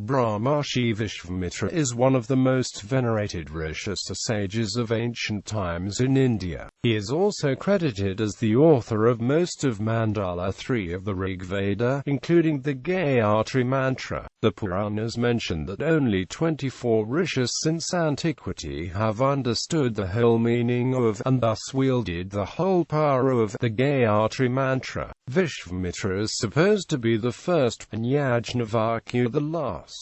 Brahmarshi Vishvamitra is one of the most venerated rishis sages of ancient times in India. He is also credited as the author of most of Mandala 3 of the Rigveda, including the Gayatri Mantra.The Puranas mention that only 24 rishis since antiquity have understood the whole meaning of, and thus wielded the whole power of, the Gayatri Mantra. Vishvamitra is supposed to be the first, and Yajnavalkya the last.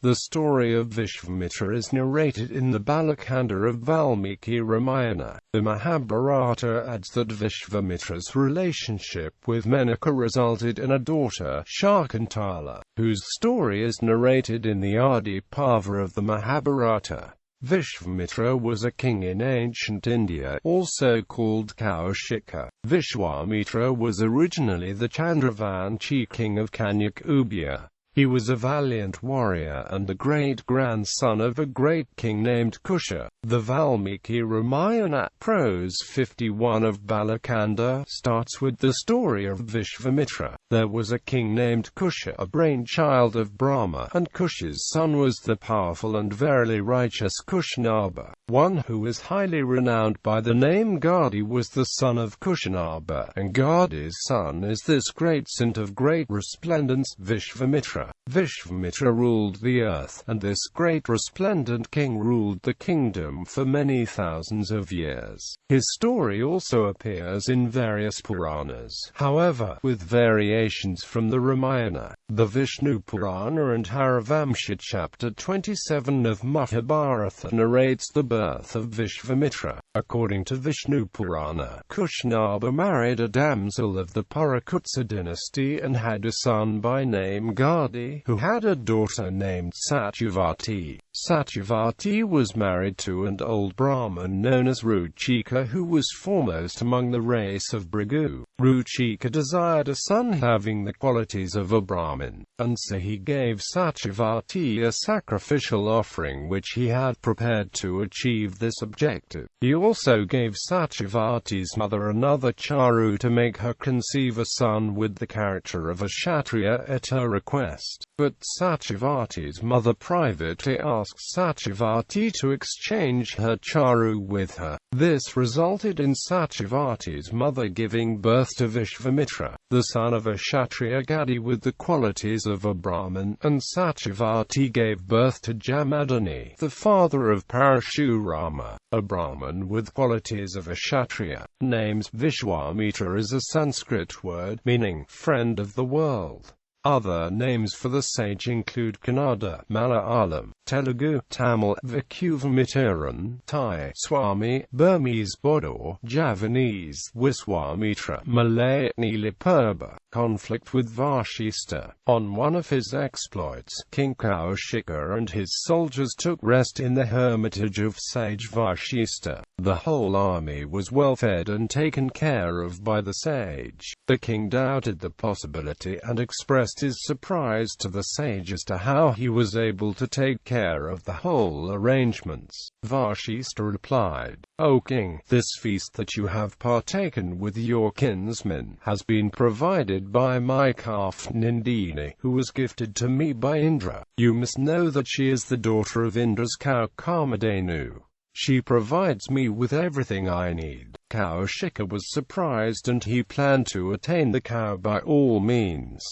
The story of Vishvamitra is narrated in the Balakanda of Valmiki Ramayana. The Mahabharata adds that Vishvamitra's relationship with Menaka resulted in a daughter, Shakuntala, whose story is narrated in the Adi Parva of the Mahabharata. Vishvamitra was a king in ancient India, also called Kaushika. Vishwamitra was originally the Chandravanshi king of Kanyakubja. He was a valiant warrior and the great-grandson of a great king named Kusha. The Valmiki Ramayana, prose 51 of Balakanda, starts with the story of Vishvamitra. There was a king named Kusha, a brainchild of Brahma, and Kusha's son was the powerful and verily righteous Kushanaba. One who was highly renowned by the name Gadi was the son of Kushanaba, and Gadi's son is this great saint of great resplendence, Vishvamitra. Vishvamitra ruled the earth, and this great resplendent king ruled the kingdom for many thousands of years. His story also appears in various Puranas, however, with variations from the Ramayana. The Vishnu Purana and Harivamsha chapter 27 of Mahabharatha narrates the birth of Vishvamitra. According to Vishnu Purana, Kushanaba married a damsel of the Purakutsa dynasty and had a son by name Gadi, who had a daughter named Satyavati. Satyavati was married to an old Brahmin known as Ruchika, who was foremost among the race of Bhrigu. Ruchika desired a son having the qualities of a Brahmin, and so he gave Satyavati a sacrificial offering which he had prepared to achieve this objective. He also gave Satyavati's mother another charu to make her conceive a son with the character of a Kshatriya at her request. But Satyavati's mother privately asked Satyavati to exchange her charu with her. This resulted in Satyavati's mother giving birth to Vishvamitra, the son of a Kshatriya Gadi with the qualities of a Brahmin, and Satyavati gave birth to Jamadagni, the father of Parashurama, a Brahmin with qualities of a Kshatriya. Names Vishwamitra is a Sanskrit word meaning friend of the world. Other names for the sage include Kannada, Malayalam, Telugu, Tamil, Vikuvamitiran, Thai, Swami, Burmese Bodo, Javanese, Vishwamitra, Malay, Nilipurba. Conflict with Vashista. On one of his exploits, King Kaushika and his soldiers took rest in the hermitage of sage Vashista. The whole army was well fed and taken care of by the sage. The king doubted the possibility and expressed his surprise to the sage as to how he was able to take care of the whole arrangements. Vashista replied, "O king, this feast that you have partaken with your kinsmen has been provided by my calf Nandini, who was gifted to me by Indra. You must know that she is the daughter of Indra's cow Kamadhenu. She provides me with everything I need." Kaushika was surprised and he planned to attain the cow by all means.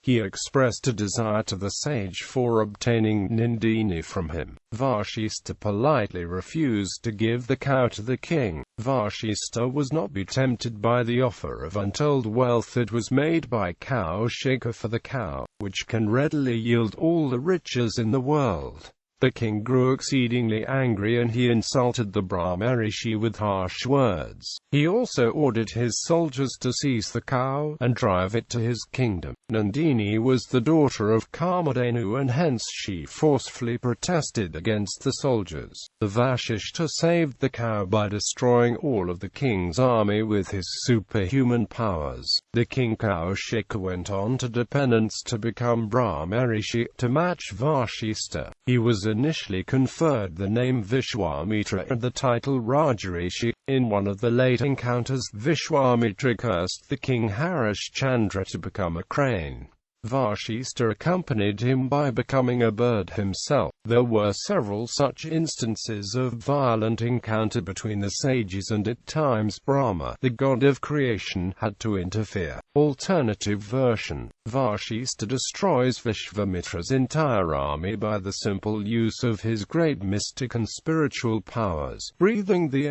He expressed a desire to the sage for obtaining Nandini from him. Vashista politely refused to give the cow to the king. Vashista was not be tempted by the offer of untold wealth that was made by Kaushika for the cow, which can readily yield all the riches in the world. The king grew exceedingly angry and he insulted the Brahmarshi with harsh words. He also ordered his soldiers to seize the cow and drive it to his kingdom. Nandini was the daughter of Kamadhenu and hence she forcefully protested against the soldiers. The Vashishta saved the cow by destroying all of the king's army with his superhuman powers. The king Kaushika went on to dependence to become Brahmarshi to match Vashista. He was initially conferred the name Vishwamitra and the title Rajarishi. In one of the late encounters, Vishwamitra cursed the king Harishchandra to become a crane. Vashista accompanied him by becoming a bird himself. There were several such instances of violent encounter between the sages, and at times Brahma, the god of creation, had to interfere. Alternative version: Vashista destroys Vishvamitra's entire army by the simple use of his great mystic and spiritual powers, breathing the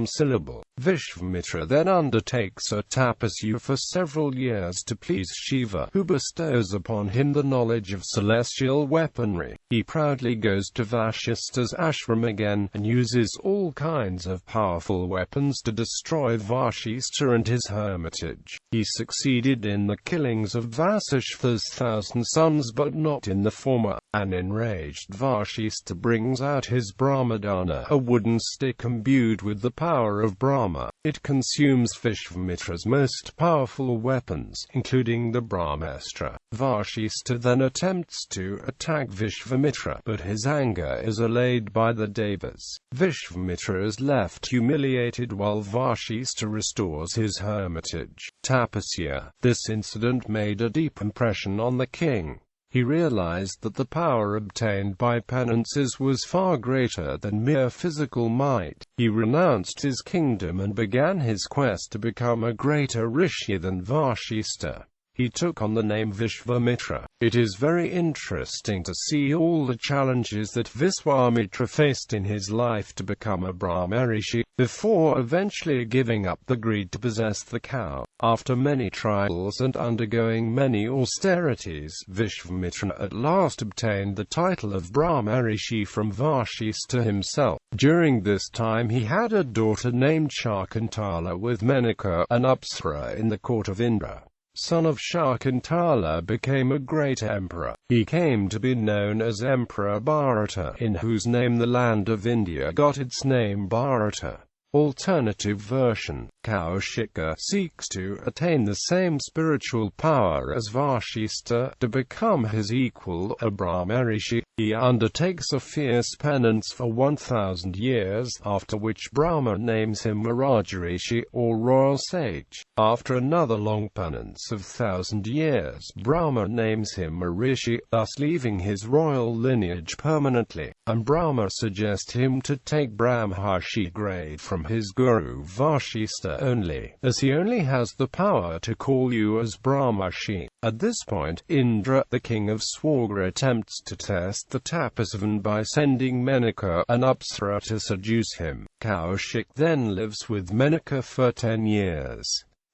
syllable. Vishvamitra then undertakes a tapasya for several years to please Shiva, who bestows upon him the knowledge of celestial weaponry. He proudly goes to Vashista's ashram again, and uses all kinds of powerful weapons to destroy Vashista and his hermitage. He succeeded in the killings of Vasishta's 1,000 sons, but not in the former. An enraged Vashista brings out his Brahmadana, a wooden stick imbued with the power of Brahma. It consumes Vishvamitra's most powerful weapons, including the Brahmastra. Vashista then attempts to attack Vishvamitra, but his anger is allayed by the Devas. Vishvamitra is left humiliated while Vashista restores his hermitage. Tapasya. This incident made a deep impression on the king. He realized that the power obtained by penances was far greater than mere physical might. He renounced his kingdom and began his quest to become a greater rishi than Vashista. He took on the name Vishvamitra. It is very interesting to see all the challenges that Vishwamitra faced in his life to become a Brahmarshi, before eventually giving up the greed to possess the cow. After many trials and undergoing many austerities, Vishvamitra at last obtained the title of Brahmarshi from Vashista himself. During this time he had a daughter named Shakuntala with Menaka, an Apsara in the court of Indra. Son of Shakuntala, became a great emperor. He came to be known as Emperor Bharata, in whose name the land of India got its name Bharata. Alternative version: Kaushika seeks to attain the same spiritual power as Vashista, to become his equal, a Brahmarshi. He undertakes a fierce penance for 1,000 years, after which Brahma names him Rajarshi, or royal sage. After another long penance of 1,000 years, Brahma names him a rishi, thus leaving his royal lineage permanently, and Brahma suggests him to take Brahmarshi grade from his guru Vashista only, as he only has the power to call you as Brahmarshi. At this point, Indra, the king of Swarga, attempts to test the Tapasvan by sending Menaka, an Apsara, to seduce him. Kaushik then lives with Menaka for 10 years.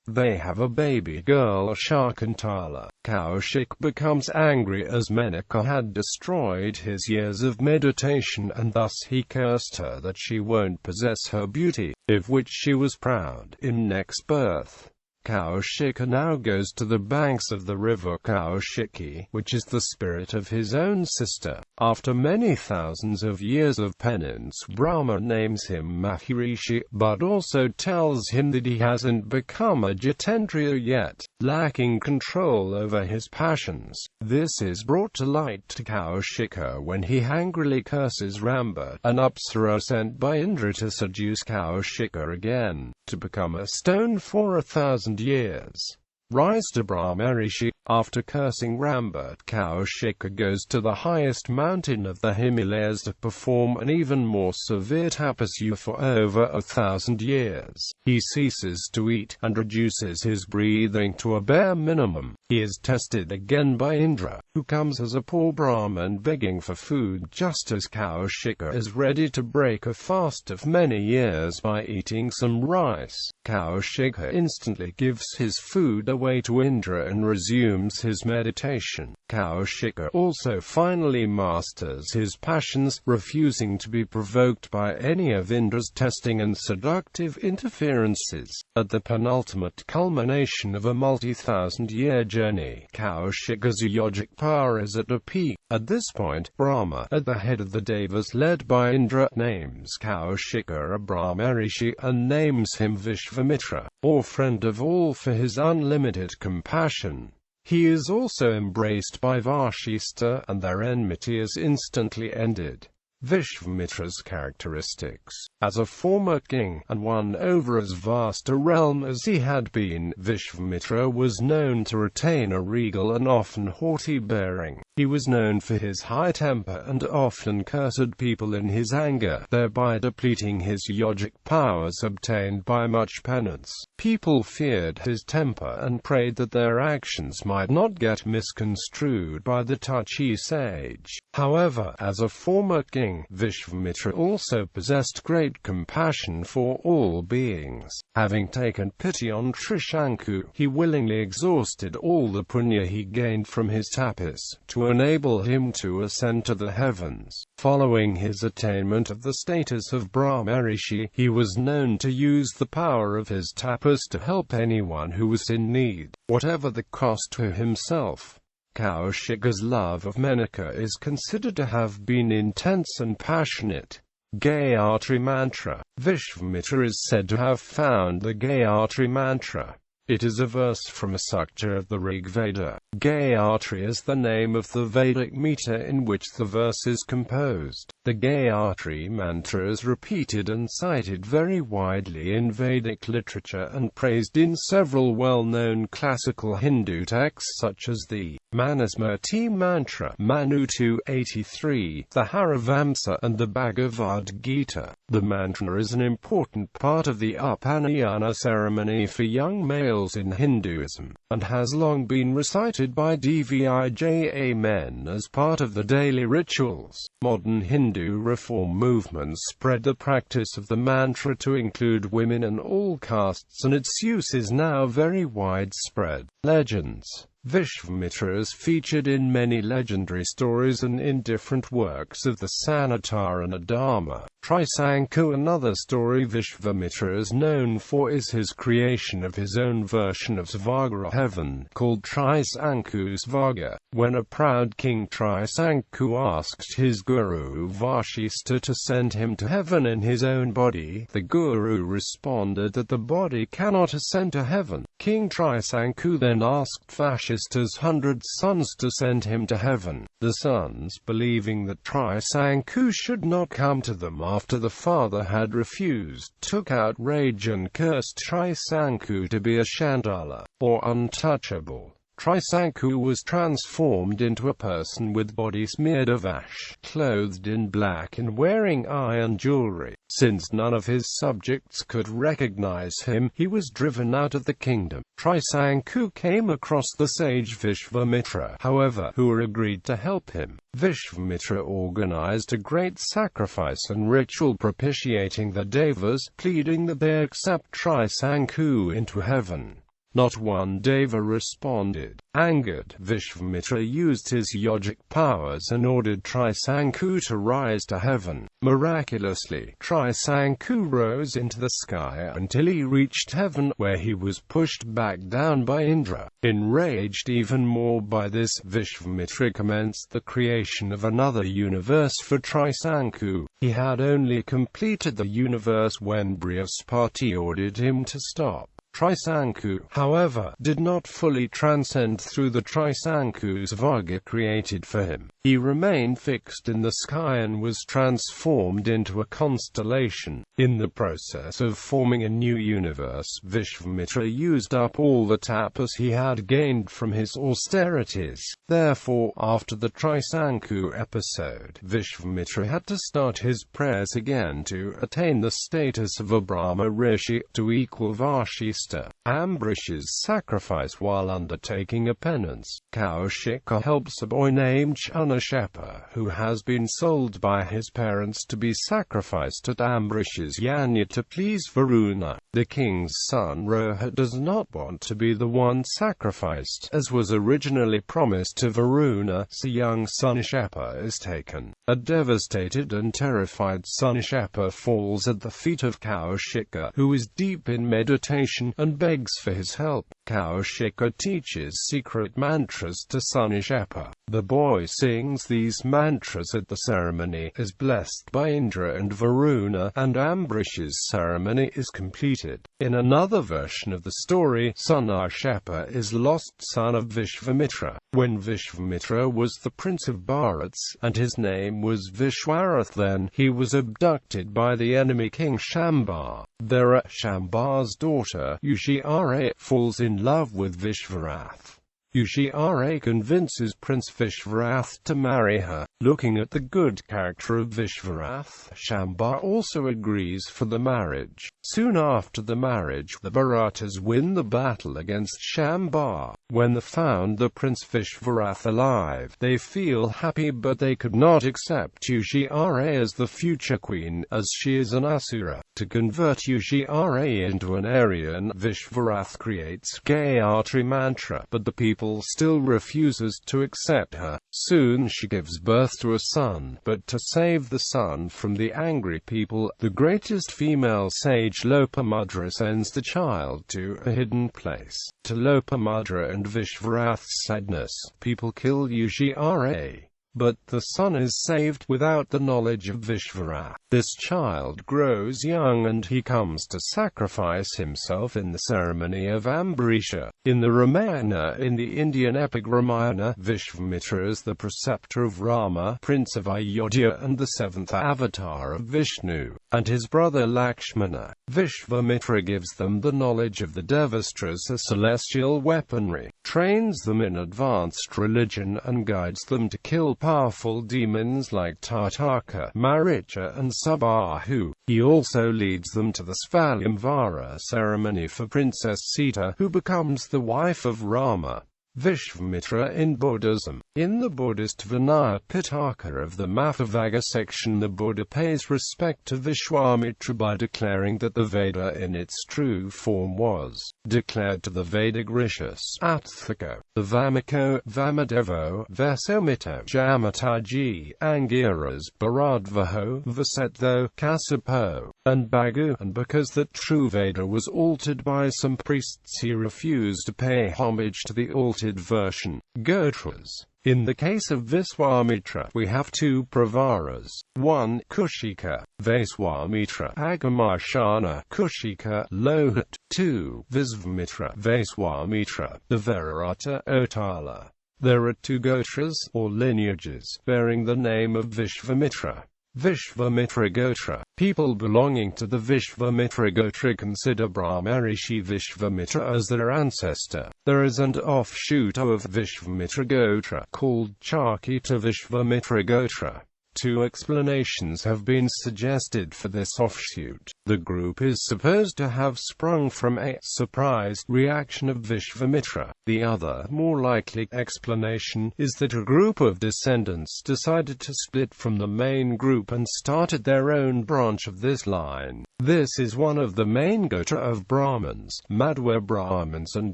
They have a baby girl, Shakuntala. Kaushik becomes angry as Menaka had destroyed his years of meditation, and thus he cursed her that she won't possess her beauty, of which she was proud, in next birth. Kaushika now goes to the banks of the river Kaushiki, which is the spirit of his own sister. After many thousands of years of penance, Brahma names him Maharishi, but also tells him that he hasn't become a Jitendriya yet, lacking control over his passions. This is brought to light to Kaushika when he angrily curses Ramba, an Apsara sent by Indra to seduce Kaushika again, to become a stone for 1,000 years. Rise to Brahmarshi. After cursing Ramba, Kaushika goes to the highest mountain of the Himalayas to perform an even more severe tapasya for over 1,000 years. He ceases to eat, and reduces his breathing to a bare minimum. He is tested again by Indra, who comes as a poor Brahman begging for food just as Kaushika is ready to break a fast of many years by eating some rice. Kaushika instantly gives his food away to Indra and resumes his meditation. Kaushika also finally masters his passions, refusing to be provoked by any of Indra's testing and seductive interferences. At the penultimate culmination of a multi-thousand-year journey, Kaushika's yogic power is at a peak. At this point, Brahma, at the head of the Devas led by Indra, names Kaushika a Brahmarshi, and names him Vishvamitra, or friend of all, for his unlimited compassion. He is also embraced by Vashista, and their enmity is instantly ended. Vishvamitra's characteristics. As a former king, and one over as vast a realm as he had been, Vishvamitra was known to retain a regal and often haughty bearing. He was known for his high temper and often cursed people in his anger, thereby depleting his yogic powers obtained by much penance. People feared his temper and prayed that their actions might not get misconstrued by the touchy sage. However, as a former king, Vishvamitra also possessed great compassion for all beings. Having taken pity on Trishanku, he willingly exhausted all the punya he gained from his tapas, to enable him to ascend to the heavens. Following his attainment of the status of Brahmarshi, he was known to use the power of his tapas to help anyone who was in need, whatever the cost to himself. Kaushika's love of Menaka is considered to have been intense and passionate. Gayatri Mantra. Vishvamitra is said to have found the Gayatri Mantra. It is a verse from a sukta of the Rigveda. Gayatri is the name of the Vedic meter in which the verse is composed. The Gayatri Mantra is repeated and cited very widely in Vedic literature and praised in several well-known classical Hindu texts such as the Manusmriti Mantra, Manu 283, the Harivamsa, and the Bhagavad Gita. The mantra is an important part of the Upanayana ceremony for young males in Hinduism, and has long been recited by Dvija men as part of the daily rituals. Modern Hindu reform movements spread the practice of the mantra to include women and all castes, and its use is now very widespread. Legends. Vishvamitra is featured in many legendary stories and in different works of the Sanatara and Dharma. Trisanku. Another story Vishvamitra is known for is his creation of his own version of Svarga heaven, called Trisanku Svarga. When a proud king Trisanku asked his guru Vashista to send him to heaven in his own body, the guru responded that the body cannot ascend to heaven. King Trisanku then asked Vashista's 100 sons to send him to heaven. The sons, believing that Trisanku should not come to them after the father had refused, took outrage and cursed Trisanku to be a Chandala, or untouchable. Trisanku was transformed into a person with body smeared of ash, clothed in black and wearing iron jewelry. Since none of his subjects could recognize him, he was driven out of the kingdom. Trisanku came across the sage Vishvamitra, however, who agreed to help him. Vishvamitra organized a great sacrifice and ritual propitiating the devas, pleading that they accept Trisanku into heaven. Not one deva responded. Angered, Vishvamitra used his yogic powers and ordered Trisanku to rise to heaven. Miraculously, Trisanku rose into the sky until he reached heaven, where he was pushed back down by Indra. Enraged even more by this, Vishvamitra commenced the creation of another universe for Trisanku. He had only completed the universe when Brihaspati ordered him to stop. Trisanku, however, did not fully transcend through the Trisanku Svarga created for him. He remained fixed in the sky and was transformed into a constellation. In the process of forming a new universe, Vishvamitra used up all the tapas he had gained from his austerities. Therefore, after the Trisanku episode, Vishvamitra had to start his prayers again to attain the status of a Brahma rishi, to equal Vashista. Ambrish's sacrifice while undertaking a penance. Kaushika helps a boy named Chanashepa, who has been sold by his parents to be sacrificed at Ambrish's yajna to please Varuna. The king's son Rohit does not want to be the one sacrificed, as was originally promised to Varuna, so young Chanashepa is taken. A devastated and terrified Chanashepa falls at the feet of Kaushika, who is deep in meditation, and begs for his help. Kaushika teaches secret mantras to son Ishepa. The boy sings these mantras at the ceremony, is blessed by Indra and Varuna, and Ambrish's ceremony is completed. In another version of the story, son Ishepa is lost son of Vishvamitra. When Vishvamitra was the prince of Bharats, and his name was Vishwarath, then he was abducted by the enemy king Shamba. There, Shamba's daughter, Yajnavalkya, falls in love with Vishwarath. Yajnavalkya convinces Prince Vishwarath to marry her. Looking at the good character of Vishwarath, Shamba also agrees for the marriage. Soon after the marriage, the Bharatas win the battle against Shamba. When they found the Prince Vishwarath alive, they feel happy, but they could not accept Yajnavalkya as the future queen, as she is an asura. To convert Yajnavalkya into an Aryan, Vishwarath creates Gayatri Mantra, but the people still refuses to accept her. Soon she gives birth to a son, but to save the son from the angry people, the greatest female sage Lopamadra sends the child to a hidden place. To Lopamadra and Vishwarath's sadness, people kill Yajnavalkya. But the son is saved without the knowledge of Vishwarath. This child grows young and he comes to sacrifice himself in the ceremony of Ambrisha. In the Ramayana, in the Indian epic Ramayana, Vishvamitra is the preceptor of Rama, prince of Ayodhya, and the seventh avatar of Vishnu, and his brother Lakshmana. Vishvamitra gives them the knowledge of the Devastras, a celestial weaponry, trains them in advanced religion, and guides them to kill powerful demons like Tataka, Maricha, and Subahu. He also leads them to the Svalyamvara ceremony for Princess Sita, who becomes the wife of Rama. Vishvamitra in Buddhism. In the Buddhist Vinaya Pitaka of the Mahabharata section, the Buddha pays respect to Vishwamitra by declaring that the Veda in its true form was declared to the Vedic rishis, Athako, the Vamiko, Vamadevo, Vesomito, Jamataji, Angiras, Bharadvaho, Vasetho, Kasapo, and Bagu, and because that true Veda was altered by some priests, he refused to pay homage to the altered version. Gotras. In the case of Vishwamitra, we have two Pravaras. 1. Kushika, Vishwamitra, Agamarshana, Kushika, Lohat. 2. Vishvamitra, Vishwamitra, the Verarata, Otala. There are two Gotras, or lineages, bearing the name of Vishvamitra. Vishvamitra Gotra. People belonging to the Vishvamitra Gotra consider Brahmarshi Vishvamitra as their ancestor. There is an offshoot of Vishvamitra Gotra called Charkita Vishvamitra Gotra. Two explanations have been suggested for this offshoot. The group is supposed to have sprung from a surprise reaction of Vishvamitra. The other, more likely explanation, is that a group of descendants decided to split from the main group and started their own branch of this line. This is one of the main Gotra of Brahmins, Madhwa Brahmins and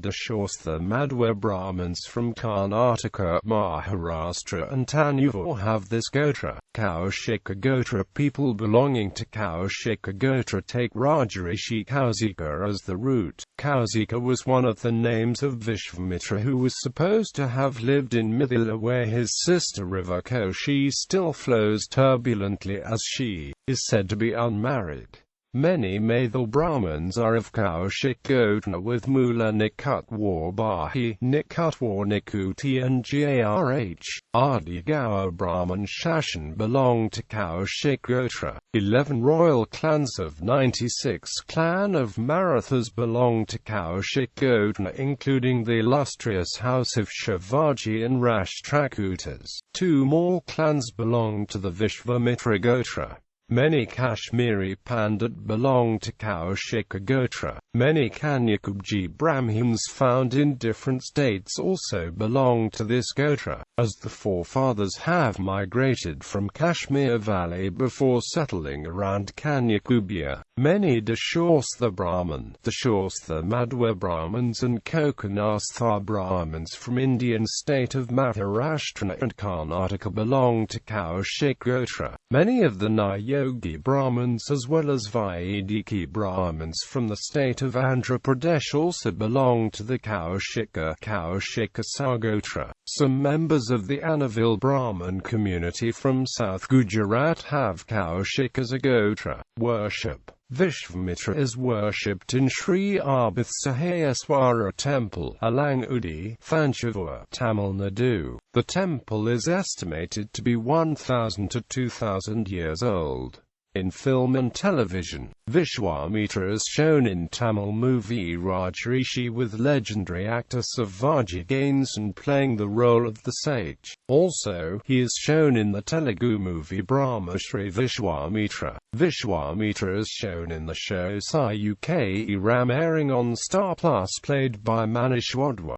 Dashortha Madhwa Brahmins from Karnataka, Maharashtra and Tanuvur have this Gotra. Kaushika Gotra. People belonging to Kaushika Gotra take Rajarishi Kausika as the root. Kausika was one of the names of Vishvamitra, who was supposed to have lived in Mithila, where his sister river Koshi still flows turbulently, as she is said to be unmarried. Many Maithil Brahmins are of Kaushik Gotra, with Mula Nikutwar Bahi, Nikutwar Nikuti and Garh. Adi Gaur Brahman Shashan belong to Kaushik Gotra. 11 royal clans of 96 clan of Marathas belong to Kaushik Gotra, including the illustrious house of Shivaji and Rashtrakutas. 2 more clans belong to the Vishvamitra Gotra. Many Kashmiri Pandit belong to Kaushika Gotra. Many Kanyakubji Brahmins found in different states also belong to this Gotra, as the forefathers have migrated from Kashmir Valley before settling around Kanyakubja. Many Dashortha Brahmin, Dashortha Madhwa Brahmins and Kokonastha Brahmins from Indian state of Maharashtra and Karnataka belong to Kaushik Gotra. Many of the Nayak Yogi Brahmins as well as Vaidiki Brahmins from the state of Andhra Pradesh also belong to the Kaushika Sagotra. Some members of the Anavil Brahmin community from South Gujarat have Kaushika Sagotra. Worship. Vishvamitra is worshipped in Sri Abhithsahayaswara Temple, Alangudi, Thanjavur, Tamil Nadu. The temple is estimated to be 1,000 to 2,000 years old. In film and television, Vishwamitra is shown in Tamil movie Rajrishi with legendary actor Sivaji Ganesan playing the role of the sage. Also, he is shown in the Telugu movie Brahmarshi Vishvamitra. Vishwamitra is shown in the show Sai UK Ram airing on Star Plus played by Manish Wadhwa.